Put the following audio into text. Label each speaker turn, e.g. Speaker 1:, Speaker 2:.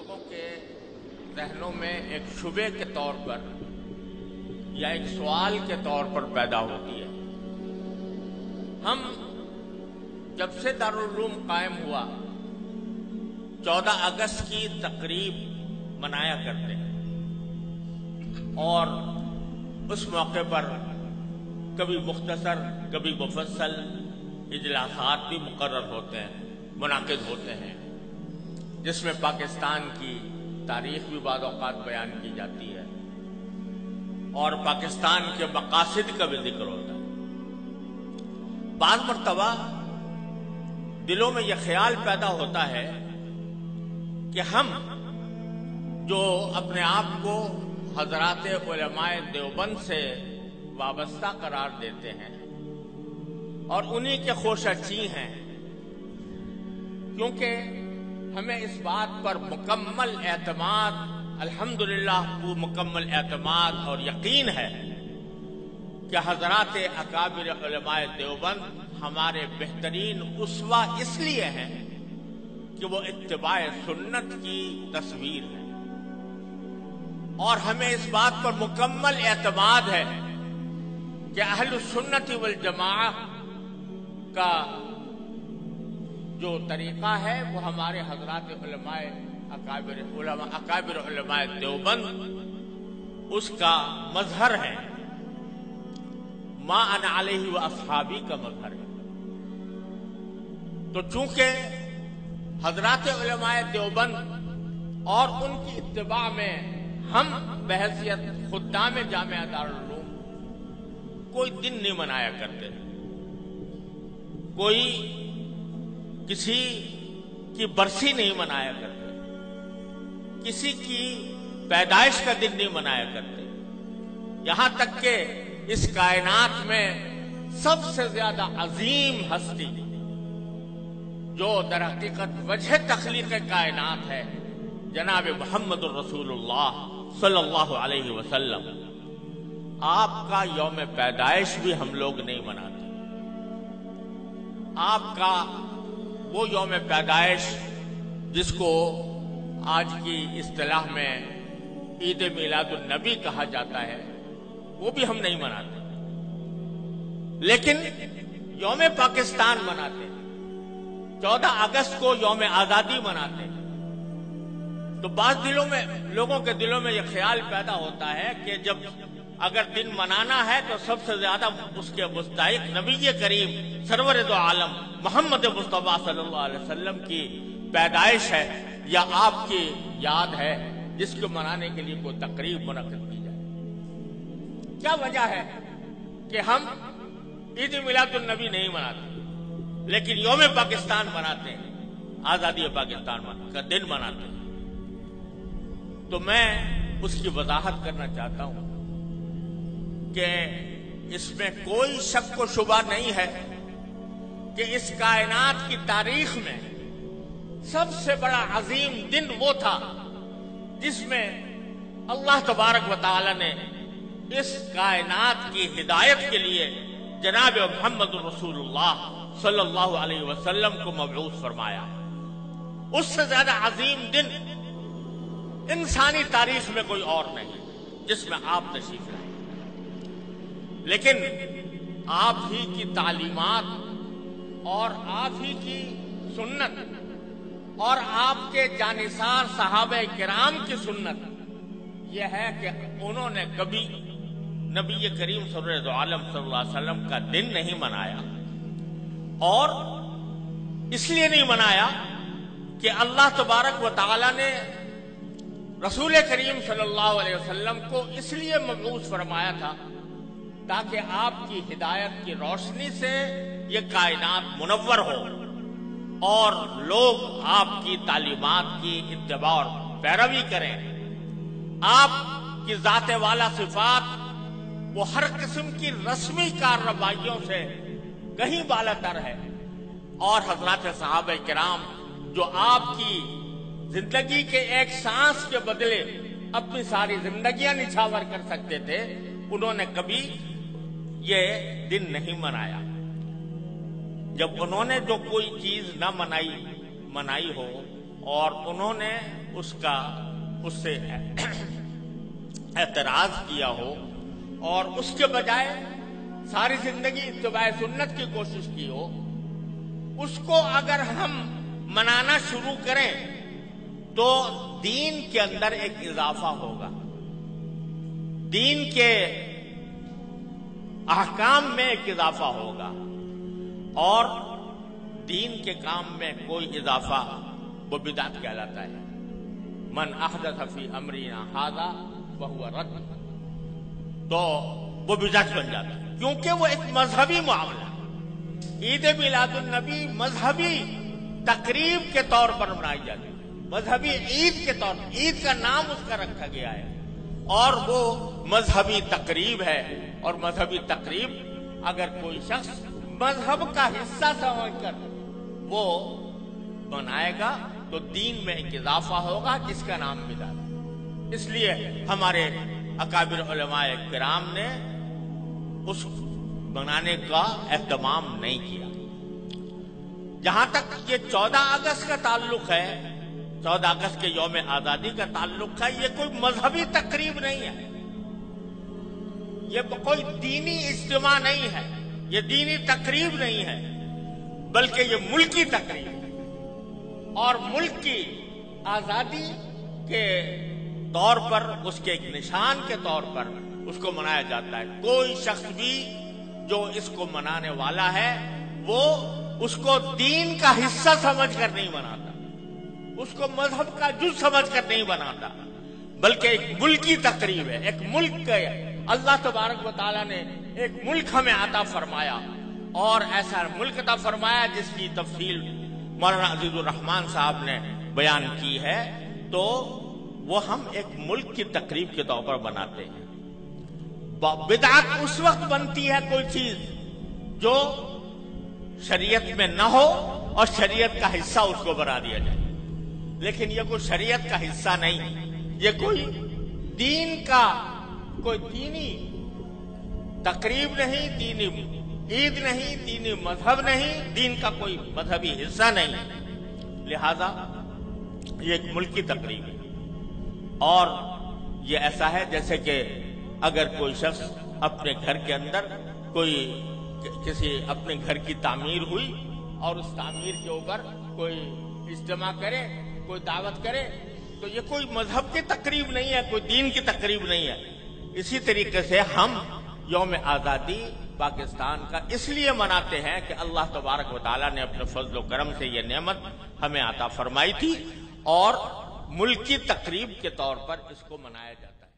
Speaker 1: لوگوں کے ذہنوں میں ایک شبے کے طور پر یا ایک سوال کے طور پر پیدا ہوتی ہے۔ ہم جب سے دارالعلوم قائم ہوا 14 اگست کی تقریب منایا کرتے ہیں اور اس موقع پر کبھی مختصر کبھی مفصل اجلاسات بھی مقرر ہوتے ہیں، منعقد ہوتے ہیں، جس میں پاکستان کی تاریخ بھی بعض اوقات بیان کی جاتی ہے اور پاکستان کے مقاصد کا بھی ذکر ہوتا ہے۔ بعض مرتبہ دلوں میں یہ خیال پیدا ہوتا ہے کہ ہم جو اپنے آپ کو حضرات علماء دیوبند سے وابستہ قرار دیتے ہیں اور انہی کے خوشچی ہیں، کیونکہ ہمیں اس بات پر مکمل اعتماد الحمدللہ مکمل اعتماد اور یقین ہے کہ حضرات اکابر علماء دیوبند ہمارے بہترین اسوہ اس لیے ہیں کہ وہ اتباع سنت کی تصویر ہے، اور ہمیں اس بات پر مکمل اعتماد ہے کہ اہل السنت والجماعہ کا جو طریقہ ہے وہ ہمارے حضرات علماء اکابر علماء دیوبند اس کا مظہر ہے، ما انا علیہ و اصحابی کا مظہر ہے۔ تو چونکہ حضرات علماء دیوبند اور ان کی اتباع میں ہم بحیثیت خدام جامعہ دارالعلوم کوئی دن نہیں منایا کرتے، کوئی کسی کی برسی نہیں منایا کرتے، کسی کی پیدائش کا دن نہیں منایا کرتے، یہاں تک کہ اس کائنات میں سب سے زیادہ عظیم ہستی جو در حقیقت وجہ تخلیق کائنات ہے جناب محمد الرسول اللہ صلی اللہ علیہ وسلم، آپ کا یوم پیدائش بھی ہم لوگ نہیں مناتے۔ آپ کا وہ یوم پیدائش جس کو آج کی اصطلاح میں عید میلاد النبی کہا جاتا ہے وہ بھی ہم نہیں مناتے، لیکن یوم پاکستان مناتے، 14 اگست کو یوم آزادی مناتے۔ تو بعض لوگوں کے دلوں میں یہ خیال پیدا ہوتا ہے کہ جب اگر دن منانا ہے تو سب سے زیادہ اس کے مستحق نبی کریم سرور دو عالم محمد مصطفیٰ صلی اللہ علیہ وسلم کی پیدائش ہے یا آپ کی یاد ہے جس کو منانے کے لیے کوئی تقریب منعقد کی جائے۔ کیا وجہ ہے کہ ہم عید میلاد النبی نہیں مناتے لیکن یوم پاکستان مناتے ہیں، آزادی پاکستان کا دن مناتے ہیں؟ تو میں اس کی وضاحت کرنا چاہتا ہوں کہ اس میں کوئی شک و شبہ نہیں ہے کہ اس کائنات کی تاریخ میں سب سے بڑا عظیم دن وہ تھا جس میں اللہ تبارک و تعالی نے اس کائنات کی ہدایت کے لیے جناب محمد رسول اللہ صلی اللہ علیہ وسلم کو مبعوث فرمایا۔ اس سے زیادہ عظیم دن انسانی تاریخ میں کوئی اور نہیں جس میں آپ تشریف لائیں، لیکن آپ ہی کی تعلیمات اور آپ ہی کی سنت اور آپ کے جانثار صحابہ کرام کی سنت یہ ہے کہ انہوں نے کبھی نبی کریم سرور عالم صلی اللہ علیہ وسلم کا دن نہیں منایا، اور اس لیے نہیں منایا کہ اللہ تبارک و تعالی نے رسول کریم صلی اللہ علیہ وسلم کو اس لیے مبعوث فرمایا تھا تاکہ آپ کی ہدایت کی روشنی سے یہ کائنات منور ہو اور لوگ آپ کی تعلیمات کی اتباع اور پیروی کریں۔ آپ کی ذات والا صفات وہ ہر قسم کی رسمی کارروائیوں سے کہیں بالا تر ہے، اور حضرات صحابہ کرام جو آپ کی زندگی کے ایک سانس کے بدلے اپنی ساری زندگیاں نچھاور کر سکتے تھے، انہوں نے کبھی یہ دن نہیں منایا۔ جب انہوں نے جو کوئی چیز نہ منائی ہو اور انہوں نے اس سے اعتراض کیا ہو اور اس کے بجائے ساری زندگی اتباع سنت کی کوشش کی ہو، اس کو اگر ہم منانا شروع کریں تو دین کے اندر ایک اضافہ ہوگا، دین کے احکام میں ایک اضافہ ہوگا، اور دین کے کام میں کوئی اضافہ وہ بدعت کہلاتا ہے۔ من احدث فی امرنا ھذا فہو رد، تو وہ بدعت بن جاتا ہے، کیونکہ وہ ایک مذہبی معاملہ ہے۔ عید میلاد النبی مذہبی تقریب کے طور پر منائی جاتی ہے، مذہبی عید کے طور پر، عید کا نام اس کا رکھا گیا ہے، اور وہ مذہبی تقریب ہے۔ اور مذہبی تقریب اگر کوئی شخص مذہب کا حصہ سمجھ کر وہ منائے گا تو دین میں ایک اضافہ ہوگا جس کا نام بدعت ہے۔ اس لیے ہمارے اکابر علماء کرام نے اس بنانے کا اہتمام نہیں کیا۔ جہاں تک یہ 14 اگست کا تعلق ہے، 14 اگست کے یوم آزادی کا تعلق ہے، یہ کوئی مذہبی تقریب نہیں ہے، یہ کوئی دینی اجتماع نہیں ہے، یہ دینی تقریب نہیں ہے، بلکہ یہ ملکی تقریب ہے، اور ملک کی آزادی کے طور پر، اس کے ایک نشان کے طور پر اس کو منایا جاتا ہے۔ کوئی شخص بھی جو اس کو منانے والا ہے وہ اس کو دین کا حصہ سمجھ کر نہیں مناتا، اس کو مذہب کا جز سمجھ کر نہیں مناتا، بلکہ ایک ملکی تقریب ہے۔ ایک ملک کا اللہ تبارک و تعالیٰ نے ایک ملک ہمیں عطا فرمایا، اور ایسا ملک عطا فرمایا جس کی تفصیل مولانا عزیز الرحمان صاحب نے بیان کی ہے، تو وہ ہم ایک ملک کی تقریب کے طور پر بناتے ہیں۔ بدعت اس وقت بنتی ہے کوئی چیز جو شریعت میں نہ ہو اور شریعت کا حصہ اس کو بنا دیا جائے، لیکن یہ کوئی شریعت کا حصہ نہیں، یہ کوئی دین کا کوئی دینی تقریب نہیں، دینی عید نہیں، دینی مذہب نہیں، دین کا کوئی مذہبی حصہ نہیں، لہذا یہ ایک ملکی تقریب ہے۔ اور یہ ایسا ہے جیسے کہ اگر کوئی شخص اپنے گھر کے اندر کسی اپنے گھر کی تعمیر ہوئی اور اس تعمیر کے اوپر کوئی اجتماع کرے، کوئی دعوت کرے، تو یہ کوئی مذہب کی تقریب نہیں ہے، کوئی دین کی تقریب نہیں ہے۔ اسی طریقے سے ہم یوم آزادی پاکستان کا اس لیے مناتے ہیں کہ اللہ تبارک و تعالیٰ نے اپنے فضل و کرم سے یہ نعمت ہمیں عطا فرمائی تھی، اور ملکی تقریب کے طور پر اس کو منایا جاتا ہے۔